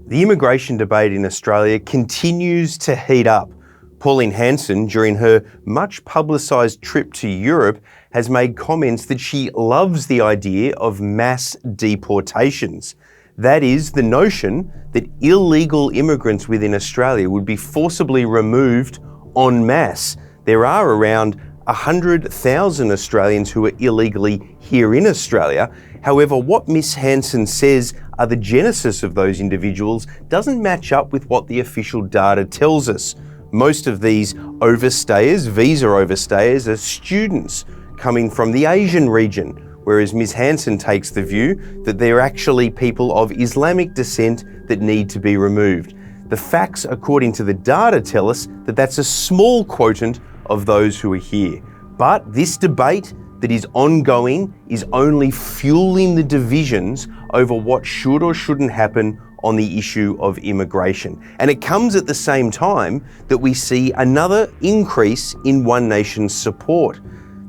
The immigration debate in Australia continues to heat up. Pauline Hanson, during her much publicised trip to Europe, has made comments that she loves the idea of mass deportations. That is, the notion that illegal immigrants within Australia would be forcibly removed en masse. There are around 100,000 Australians who are illegally here in Australia. However, what Ms Hanson says are the genesis of those individuals doesn't match up with what the official data tells us. Most of these overstayers, visa overstayers, are students coming from the Asian region, whereas Ms Hanson takes the view that they're actually people of Islamic descent that need to be removed. The facts, according to the data, tell us that that's a small quotient of those who are here. But this debate that is ongoing is only fueling the divisions over what should or shouldn't happen on the issue of immigration. And it comes at the same time that we see another increase in One Nation's support.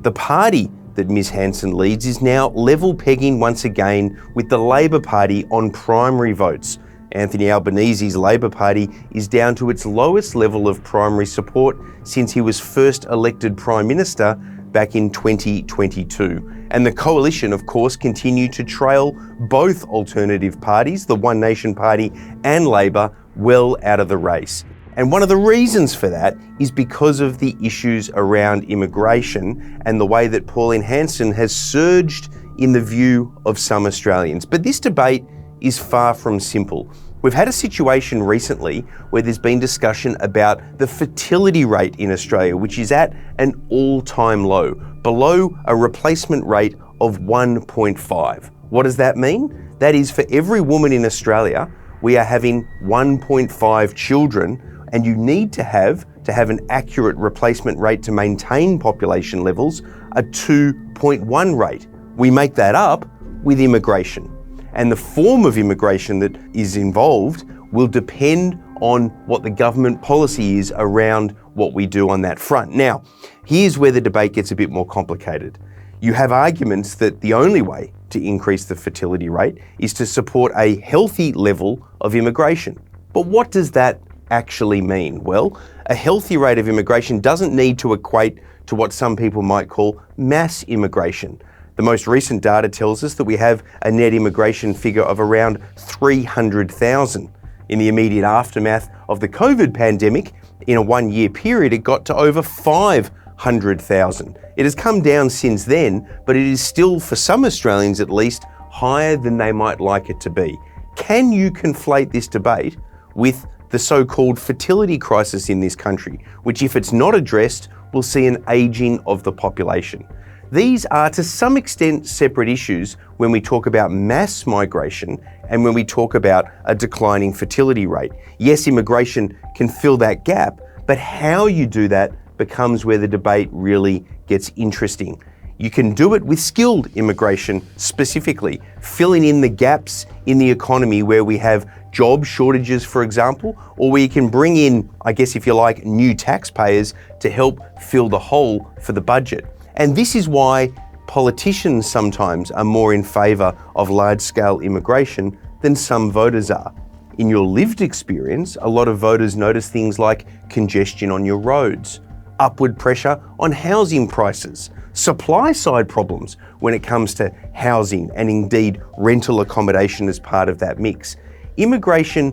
The party that Ms Hanson leads is now level pegging once again with the Labor Party on primary votes. Anthony Albanese's Labor Party is down to its lowest level of primary support since he was first elected Prime Minister back in 2022. And the coalition, of course, continued to trail both alternative parties, the One Nation Party and Labor, well out of the race. And one of the reasons for that is because of the issues around immigration and the way that Pauline Hanson has surged in the view of some Australians. But this debate is far from simple. We've had a situation recently where there's been discussion about the fertility rate in Australia, which is at an all-time low, below a replacement rate of 1.5. What does that mean? That is, for every woman in Australia, we are having 1.5 children, and you need to have an accurate replacement rate to maintain population levels, a 2.1 rate. We make that up with immigration. And the form of immigration that is involved will depend on what the government policy is around what we do on that front. Now, here's where the debate gets a bit more complicated. You have arguments that the only way to increase the fertility rate is to support a healthy level of immigration. But what does that actually mean? Well, a healthy rate of immigration doesn't need to equate to what some people might call mass immigration. The most recent data tells us that we have a net immigration figure of around 300,000. In the immediate aftermath of the COVID pandemic, in a one-year period, it got to over 500,000. It has come down since then, but it is still, for some Australians at least, higher than they might like it to be. Can you conflate this debate with the so-called fertility crisis in this country, which, if it's not addressed, will see an ageing of the population? These are to some extent separate issues when we talk about mass migration and when we talk about a declining fertility rate. Yes, immigration can fill that gap, but how you do that becomes where the debate really gets interesting. You can do it with skilled immigration specifically, filling in the gaps in the economy where we have job shortages, for example, or where you can bring in, I guess if you like, new taxpayers to help fill the hole for the budget. And this is why politicians sometimes are more in favour of large-scale immigration than some voters are. In your lived experience, a lot of voters notice things like congestion on your roads, upward pressure on housing prices, supply-side problems when it comes to housing and indeed rental accommodation as part of that mix. Immigration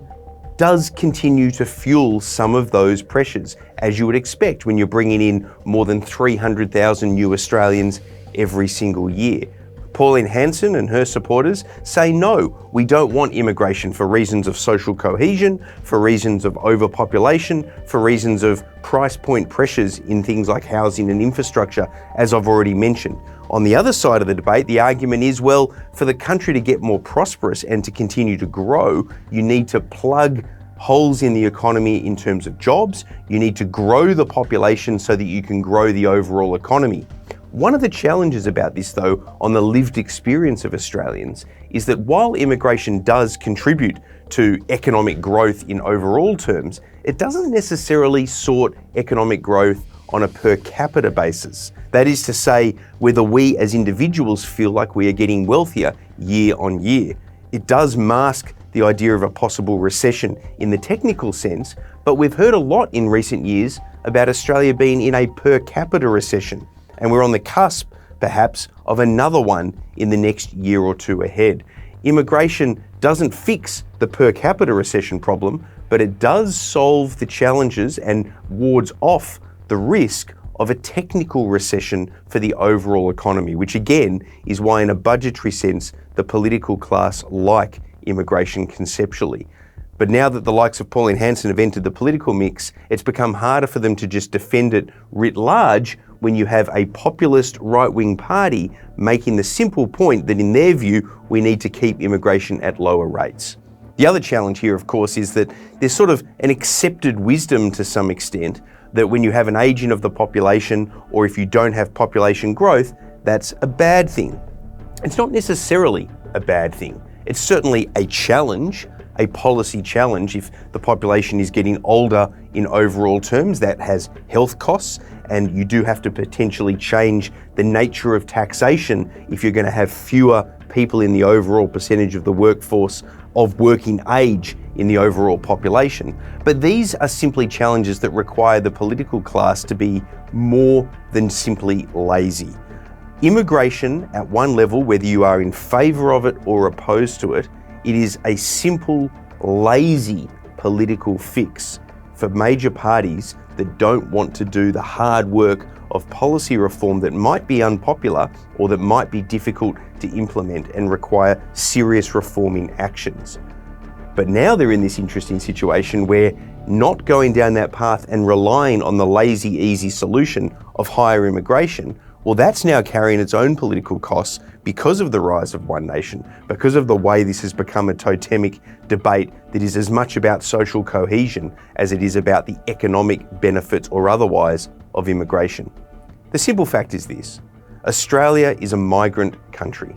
does continue to fuel some of those pressures, as you would expect when you're bringing in more than 300,000 new Australians every single year. Pauline Hanson and her supporters say no, we don't want immigration for reasons of social cohesion, for reasons of overpopulation, for reasons of price point pressures in things like housing and infrastructure, as I've already mentioned. On the other side of the debate, the argument is, well, for the country to get more prosperous and to continue to grow, you need to plug holes in the economy in terms of jobs. You need to grow the population so that you can grow the overall economy. One of the challenges about this, though, on the lived experience of Australians, is that while immigration does contribute to economic growth in overall terms, it doesn't necessarily sort economic growth on a per capita basis. That is to say, whether we as individuals feel like we are getting wealthier year on year. It does mask the idea of a possible recession in the technical sense, but we've heard a lot in recent years about Australia being in a per capita recession, and we're on the cusp, perhaps, of another one in the next year or two ahead. Immigration doesn't fix the per capita recession problem, but it does solve the challenges and wards off the risk of a technical recession for the overall economy, which again is why in a budgetary sense, the political class like immigration conceptually. But now that the likes of Pauline Hanson have entered the political mix, it's become harder for them to just defend it writ large when you have a populist right-wing party making the simple point that in their view, we need to keep immigration at lower rates. The other challenge here, of course, is that there's sort of an accepted wisdom to some extent that when you have an aging of the population, or if you don't have population growth, that's a bad thing. It's not necessarily a bad thing. It's certainly a challenge, a policy challenge. If the population is getting older in overall terms, that has health costs, and you do have to potentially change the nature of taxation if you're going to have fewer people in the overall percentage of the workforce of working age in the overall population. But these are simply challenges that require the political class to be more than simply lazy. Immigration, at one level, whether you are in favour of it or opposed to it, it is a simple, lazy political fix for major parties that don't want to do the hard work of policy reform that might be unpopular or that might be difficult to implement and require serious reforming actions. But now they're in this interesting situation where not going down that path and relying on the lazy, easy solution of higher immigration, well, that's now carrying its own political costs because of the rise of One Nation, because of the way this has become a totemic debate that is as much about social cohesion as it is about the economic benefits or otherwise of immigration. The simple fact is this: Australia is a migrant country.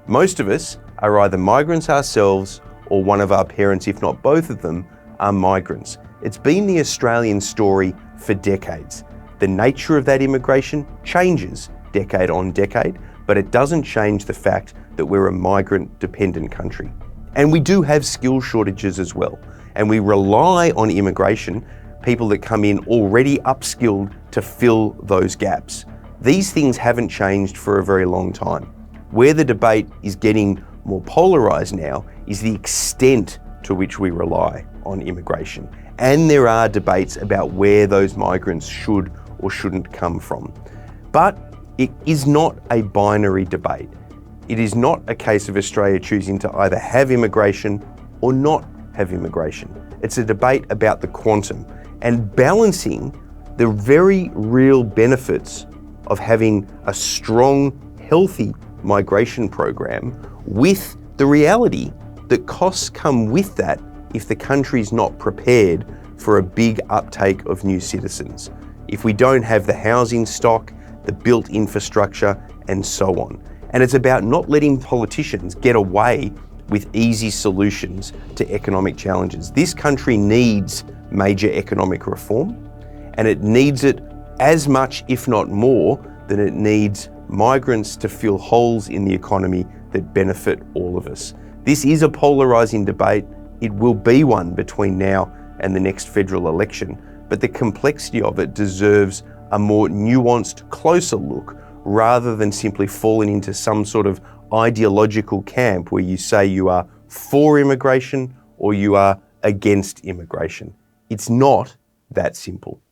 Most of us are either migrants ourselves or one of our parents, if not both of them, are migrants. It's been the Australian story for decades. The nature of that immigration changes decade on decade, but it doesn't change the fact that we're a migrant-dependent country. And we do have skill shortages as well. And we rely on immigration, people that come in already upskilled, to fill those gaps. These things haven't changed for a very long time. Where the debate is getting more polarised now is the extent to which we rely on immigration. And there are debates about where those migrants should or shouldn't come from. But it is not a binary debate. It is not a case of Australia choosing to either have immigration or not have immigration. It's a debate about the quantum and balancing the very real benefits of having a strong, healthy migration program with the reality that costs come with that if the country's not prepared for a big uptake of new citizens. If we don't have the housing stock, the built infrastructure, and so on. And it's about not letting politicians get away with easy solutions to economic challenges. This country needs major economic reform, and it needs it as much, if not more, than it needs migrants to fill holes in the economy that benefit all of us. This is a polarising debate. It will be one between now and the next federal election, but the complexity of it deserves a more nuanced, closer look, rather than simply falling into some sort of ideological camp where you say you are for immigration or you are against immigration. It's not that simple.